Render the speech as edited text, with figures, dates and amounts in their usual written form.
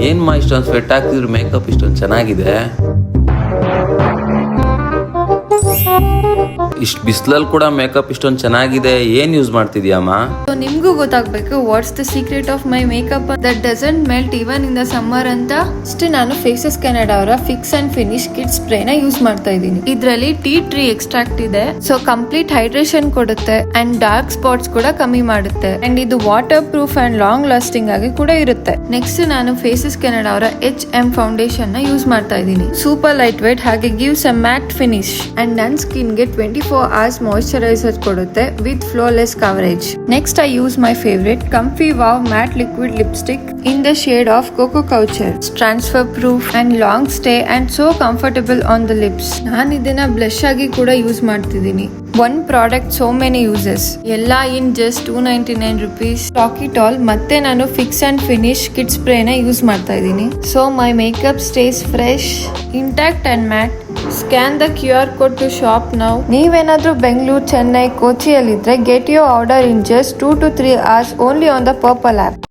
ಏನ್ ಮಾ ಇಷ್ಟೊಂದು ಸ್ವೆಟ್ ಆಗ್ತಿದ್ರು ಮೇಕಪ್ ಇಷ್ಟೊಂದು ಚೆನ್ನಾಗಿದೆ. ಇಷ್ಟು ಬಿಸಿಲಲ್ಲಿ ಕೂಡ ಮೇಕಪ್ ಇಷ್ಟೊಂದು ಚೆನ್ನಾಗಿದೆ. ಏನ್ ಯೂಸ್ ಮಾಡ್ತಿದ್ಯಾಮ್ಮ? ನಿಮ್ಗೂ ಗೊತ್ತಾಗ್ಬೇಕು what's the secret of my makeup that doesn't melt even in the summer ಅಂತ. ಅಷ್ಟೇ ನಾನು ಫೇಸಸ್ ಕೆನಡಾ ಅವರ ಫಿಕ್ಸ್ ಅಂಡ್ ಫಿನಿಶ್ ಕಿಡ್ ಸ್ಪ್ರೇನ ಯೂಸ್ ಮಾಡ್ತಾ ಇದ್ದೀನಿ. ಇದರಲ್ಲಿ ಟೀ ಟ್ರೀ ಎಕ್ಸ್ಟ್ರಾಕ್ಟ್ ಇದೆ, ಸೊ ಕಂಪ್ಲೀಟ್ ಹೈಡ್ರೇಷನ್ ಕೊಡುತ್ತೆ ಅಂಡ್ ಡಾರ್ಕ್ ಸ್ಪಾಟ್ಸ್ ಕೂಡ ಕಮ್ಮಿ ಮಾಡುತ್ತೆ ಅಂಡ್ ಇದು waterproof and long lasting ಆಗಿ ಕೂಡ ಇರುತ್ತೆ. ನೆಕ್ಸ್ಟ್ ನಾನು ಫೇಸಸ್ ಕೆನಡಾ ಅವರ HM ಫೌಂಡೇಶನ್ ನ ಯೂಸ್ ಮಾಡ್ತಾ ಇದ್ದೀನಿ. ಸೂಪರ್ ಲೈಟ್ ವೇಟ್ ಹಾಗೆ gives a matte finish and ನನ್ನ ಸ್ಕಿನ್ ಗೆ 24 hours ಮಾಯಿಶ್ಚರೈಸರ್ ಕೊಡುತ್ತೆ with flawless coverage. Next I use my favorite Comfy Wow matte liquid lipstick in the shade of Coco Couture. It's transfer proof and long stay and so comfortable on the lips. ನಾನು ಇದನ್ನ blush ಆಗಿ ಕೂಡ use ಮಾಡ್ತಿದ್ದೀನಿ. One product so many uses, ಎಲ್ಲ in just 299 rupees. Stock it all. ಮತ್ತೆ ನಾನು fix and finish kit ಸ್ಪ್ರೇನ use ಮಾಡ್ತಾ ಇದ್ದೀನಿ. So my makeup stays fresh, intact and matte. Scan the QR code to shop now. ನೀವೇನಾದ್ರೂ ಬೆಂಗಳೂರು, ಚೆನ್ನೈ, ಕೊಚ್ಚಿಯಲ್ಲಿದ್ರೆ get your order in just 2 to 3 hours only on the Purple app.